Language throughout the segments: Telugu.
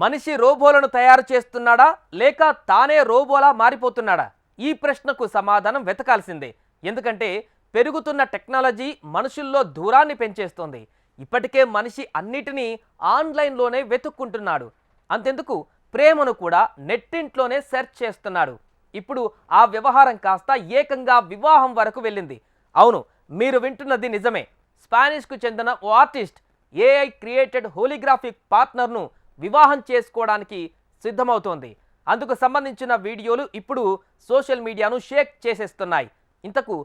మనిషి రోబోలను తయారు చేస్తున్నాడా లేక తానే రోబోలా మారిపోతున్నాడా? ఈ ప్రశ్నకు సమాధానం వెతకాల్సిందే. ఎందుకంటే పెరుగుతున్న టెక్నాలజీ మనుషుల్లో దూరాన్ని పెంచేస్తోంది. ఇప్పటికే మనిషి అన్నిటినీ ఆన్లైన్లోనే వెతుక్కుంటున్నాడు. అంతెందుకు ప్రేమను కూడా నెట్టింట్లోనే సెర్చ్ చేస్తున్నాడు. ఇప్పుడు ఆ వ్యవహారం కాస్త ఏకంగా వివాహం వరకు వెళ్ళింది. అవును, మీరు వింటున్నది నిజమే. స్పానిష్కు చెందిన ఓ ఆర్టిస్ట్ ఏఐ క్రియేటెడ్ హోలిగ్రాఫిక్ పార్ట్నర్ను వివాహం చేసుకోవడానికి సిద్ధమవుతోంది. అందుకు సంబంధించిన వీడియోలు ఇప్పుడు సోషల్ మీడియాను షేక్ చేసేస్తున్నాయి. ఇంతకు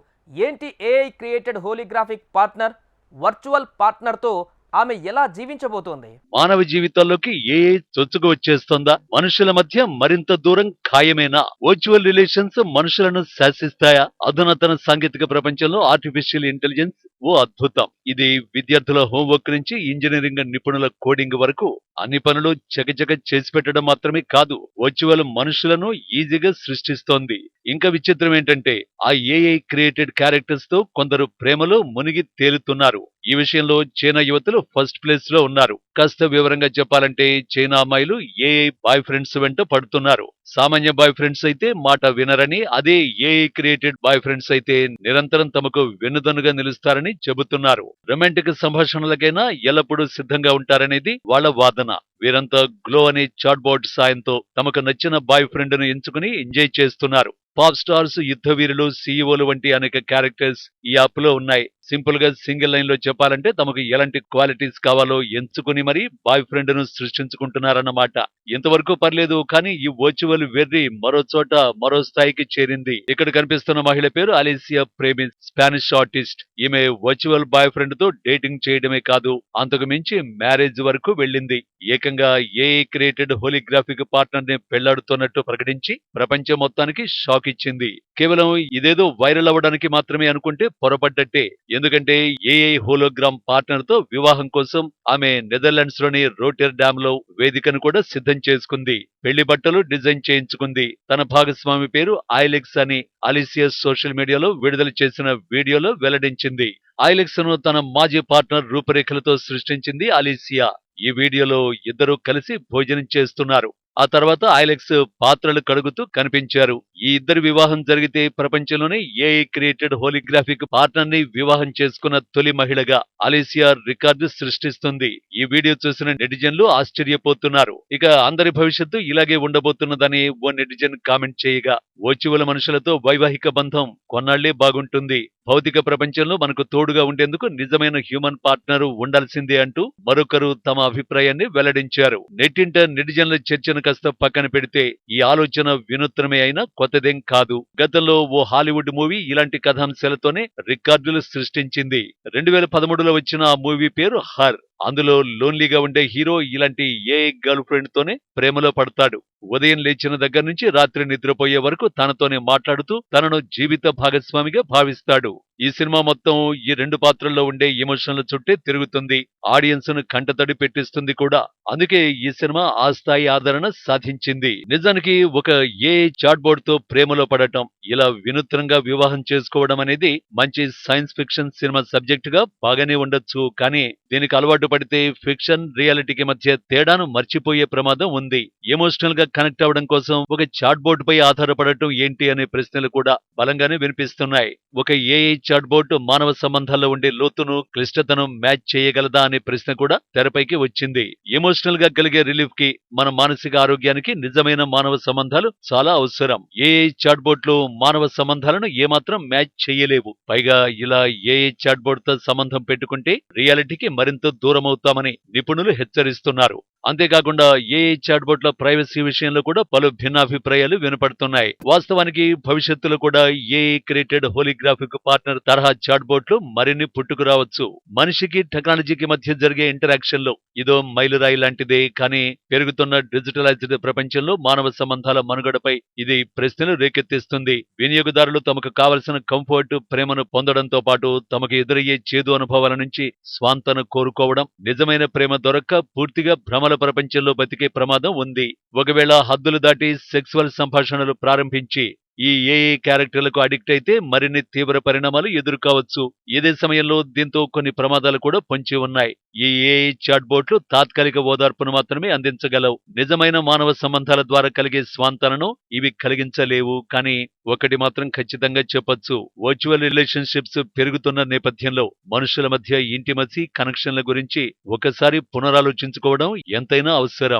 ఏంటి ఏఐ క్రియేటెడ్ హోలిగ్రాఫిక్ పార్ట్నర్? వర్చువల్ పార్ట్నర్తో ఆమె ఎలా జీవించబోతోంది? మానవ జీవితాల్లోకి ఏఐ చొచ్చుకు వచ్చేస్తోందా? మనుషుల మధ్య మరింత దూరం ఖాయమేనా? వర్చువల్ రిలేషన్స్ మనుషులను శాసిస్తాయా? అధునాతన సాంకేతిక ప్రపంచంలో ఆర్టిఫిషియల్ ఇంటెలిజెన్స్ ఓ అద్భుతం. ఇది విద్యార్థుల హోంవర్క్ నుంచి ఇంజనీరింగ్ నిపుణుల కోడింగ్ వరకు అన్ని పనులు చకచక చేసి పెట్టడం మాత్రమే కాదు, వర్చువల్ మనుషులను ఈజీగా సృష్టిస్తోంది. ఇంకా విచిత్రం ఏంటంటే ఆ ఏఐ క్రియేటెడ్ క్యారెక్టర్స్ తో కొందరు ప్రేమలో మునిగి తేలుతున్నారు. ఈ విషయంలో చైనా యువతులు ఫస్ట్ ప్లేస్ లో ఉన్నారు. కాస్త వివరంగా చెప్పాలంటే చైనా అమ్మాయిలు ఏఐ బాయ్ ఫ్రెండ్స్ వెంట పడుతున్నారు. సామాన్య బాయ్ ఫ్రెండ్స్ అయితే మాట వినరని, అదే ఏఐ క్రియేటెడ్ బాయ్ ఫ్రెండ్స్ అయితే నిరంతరం తమకు వెన్నుదన్నుగా నిలుస్తారని చెబుతున్నారు. రొమాంటిక్ సంభాషణలకైనా ఎల్లప్పుడూ సిద్ధంగా ఉంటారనేది వాళ్ళ వాదన. వీరంతా గ్లో అనే చాట్ బోర్డ్ సాయంతో తమకు నచ్చిన బాయ్ ఫ్రెండ్ ను ఎంచుకుని ఎంజాయ్ చేస్తున్నారు. పాప్ స్టార్స్, యుద్ధ వీరులు, సీఈఓలు వంటి అనేక క్యారెక్టర్స్ ఈ యాప్ లో ఉన్నాయి. సింపుల్ గా సింగిల్ లైన్ లో చెప్పాలంటే తమకు ఎలాంటి క్వాలిటీస్ కావాలో ఎంచుకుని మరీ బాయ్ ఫ్రెండ్ ను సృష్టించుకుంటున్నారన్నమాట. ఇంతవరకు పర్లేదు, కానీ ఈ వర్చువల్ వెర్రి మరో చోట మరో స్థాయికి చేరింది. ఇక్కడ కనిపిస్తున్న మహిళ పేరు అలీసియా ప్రేమిస్, స్పానిష్ ఆర్టిస్ట్. ఈమె వర్చువల్ బాయ్ ఫ్రెండ్ తో డేటింగ్ చేయడమే కాదు, అంతకు మించి మ్యారేజ్ వరకు వెళ్ళింది. ఏకంగా ఏఐ క్రియేటెడ్ హోలిగ్రాఫిక్ పార్ట్నర్ ని పెళ్లాడుతున్నట్టు ప్రకటించి ప్రపంచం మొత్తానికి షాక్ ఇచ్చింది. కేవలం ఇదేదో వైరల్ అవ్వడానికి మాత్రమే అనుకుంటే పొరపడ్డట్టే. ఎందుకంటే ఏఐ హోలోగ్రామ్ పార్ట్నర్ తో వివాహం కోసం ఆమె నెదర్లాండ్స్ లోని రోటర్డామ్ లో వేదికను కూడా సిద్ధం చేసుకుంది. పెళ్లి బట్టలు డిజైన్ చేయించుకుంది. తన భాగస్వామి పేరు ఐలెక్స్ అని అలిసియా సోషల్ మీడియాలో విడుదల చేసిన వీడియోలో వెల్లడించింది. ఐలెక్స్ ను తన మాజీ పార్ట్నర్ రూపురేఖలతో సృష్టించింది అలిసియా. ఈ వీడియోలో ఇద్దరూ కలిసి భోజనం చేస్తున్నారు. ఆ తర్వాత ఐలెక్స్ పాత్రలు కడుగుతూ కనిపించారు. ఈ ఇద్దరి వివాహం జరిగితే ప్రపంచంలోనే ఏఐ క్రియేటెడ్ హోలిగ్రాఫిక్ పార్ట్నర్ ని వివాహం చేసుకున్న తొలి మహిళగా అలీసియా రికార్డు సృష్టిస్తుంది. ఈ వీడియో చూసిన నెటిజన్లు ఆశ్చర్యపోతున్నారు. ఇక అందరి భవిష్యత్తు ఇలాగే ఉండబోతున్నదని ఓ నెటిజన్ కామెంట్ చేయగా, వర్చువల్ మనుషులతో వైవాహిక బంధం కొన్నాళ్లే బాగుంటుంది, భౌతిక ప్రపంచంలో మనకు తోడుగా ఉండేందుకు నిజమైన హ్యూమన్ పార్ట్నర్ ఉండాల్సిందే అంటూ మరొకరు తమ అభిప్రాయాన్ని వెల్లడించారు. నెట్టింట నెటిజన్ల చర్చను కాస్త పక్కన పెడితే ఈ ఆలోచన వినూత్నమే అయినా కొత్తదేం కాదు. గతంలో ఓ హాలీవుడ్ మూవీ ఇలాంటి కథాంశాలతోనే రికార్డులు సృష్టించింది. 2013లో వచ్చిన ఆ మూవీ పేరు హర్. అందులో లోన్లీగా ఉండే హీరో ఇలాంటి ఏఐ గర్ల్ ఫ్రెండ్ తోనే ప్రేమలో పడతాడు. ఉదయం లేచిన దగ్గర నుంచి రాత్రి నిద్రపోయే వరకు తనతోనే మాట్లాడుతూ తనను జీవిత భాగస్వామిగా భావిస్తాడు. ఈ సినిమా మొత్తం ఈ రెండు పాత్రల్లో ఉండే ఎమోషన్ల చుట్టే తిరుగుతుంది. ఆడియన్స్ ను కంటతడి పెట్టిస్తుంది కూడా. అందుకే ఈ సినిమా ఆ స్థాయి ఆదరణ సాధించింది. నిజానికి ఒక ఏఐ చాట్ బోర్డ్ తో ప్రేమలో పడటం, ఇలా వినూత్నంగా వివాహం చేసుకోవడం అనేది మంచి సైన్స్ ఫిక్షన్ సినిమా సబ్జెక్ట్ గా బాగానే ఉండొచ్చు. కానీ దీనికి అలవాటు పడితే ఫిక్షన్ రియాలిటీకి మధ్య తేడాను మర్చిపోయే ప్రమాదం ఉంది. ఎమోషనల్ గా కనెక్ట్ అవ్వడం కోసం ఒక చాట్ బోర్డ్ పై ఆధారపడటం ఏంటి అనే ప్రశ్నలు కూడా బలంగానే వినిపిస్తున్నాయి. ఒక ఏఐ చాట్ బోర్డ్ మానవ సంబంధాల్లో ఉండే లోతును, క్లిష్టతను మ్యాచ్ చేయగలదా అనే ప్రశ్న కూడా తెరపైకి వచ్చింది. ఎమోషనల్ గా కలిగే రిలీఫ్ కి, మన మానసిక ఆరోగ్యానికి నిజమైన మానవ సంబంధాలు చాలా అవసరం. ఏఐ చాట్ బోర్డ్ లో మానవ సంబంధాలను ఏమాత్రం మ్యాచ్ చేయలేవు. పైగా ఇలా ఏఐ చాట్ బోర్డ్ తో సంబంధం పెట్టుకుంటే రియాలిటీకి మరింత దూరమవుతామని నిపుణులు హెచ్చరిస్తున్నారు. అంతేకాకుండా ఏఐ చాట్ బోర్డ్ ల ప్రైవసీ విషయంలో కూడా పలు భిన్నాభిప్రాయాలు వినపడుతున్నాయి. వాస్తవానికి భవిష్యత్తులో కూడా ఏఐ క్రియేటెడ్ హోలిగ్రాఫిక్ పార్ట్నర్ తరహా చాట్ బోర్డ్ లు మరిన్ని పుట్టుకురావచ్చు. మనిషికి టెక్నాలజీకి మధ్య జరిగే ఇంటరాక్షన్ లో ఇదో మైలురాయి లాంటిదే. కానీ పెరుగుతున్న డిజిటలైజ్డ్ ప్రపంచంలో మానవ సంబంధాల మనుగడపై ఇది ప్రశ్నలు రేకెత్తిస్తుంది. వినియోగదారులు తమకు కావలసిన కంఫర్ట్, ప్రేమను పొందడంతో పాటు తమకు ఎదురయ్యే చేదు అనుభవాల నుంచి స్వాంతన కోరుకోవడం, నిజమైన ప్రేమ దొరక్క పూర్తిగా భ్రమల ప్రపంచంలో బతికే ప్రమాదం ఉంది. ఒకవేళ హద్దులు దాటి సెక్సువల్ సంభాషణలు ప్రారంభించి ఈ ఏఐ క్యారెక్టర్లకు అడిక్ట్ అయితే మరిన్ని తీవ్ర పరిణామాలు ఎదుర్కోవచ్చు. ఇదే సమయంలో దీంతో కొన్ని ప్రమాదాలు కూడా పొంచి ఉన్నాయి. ఈ ఏఐ చాట్ బోట్లు తాత్కాలిక ఓదార్పును మాత్రమే అందించగలవు. నిజమైన మానవ సంబంధాల ద్వారా కలిగే స్వాంతనను ఇవి కలిగించలేవు. కానీ ఒకటి మాత్రం ఖచ్చితంగా చెప్పొచ్చు, వర్చువల్ రిలేషన్షిప్స్ పెరుగుతున్న నేపథ్యంలో మనుషుల మధ్య ఇంటిమసీ కనెక్షన్ల గురించి ఒకసారి పునరాలోచించుకోవడం ఎంతైనా అవసరం.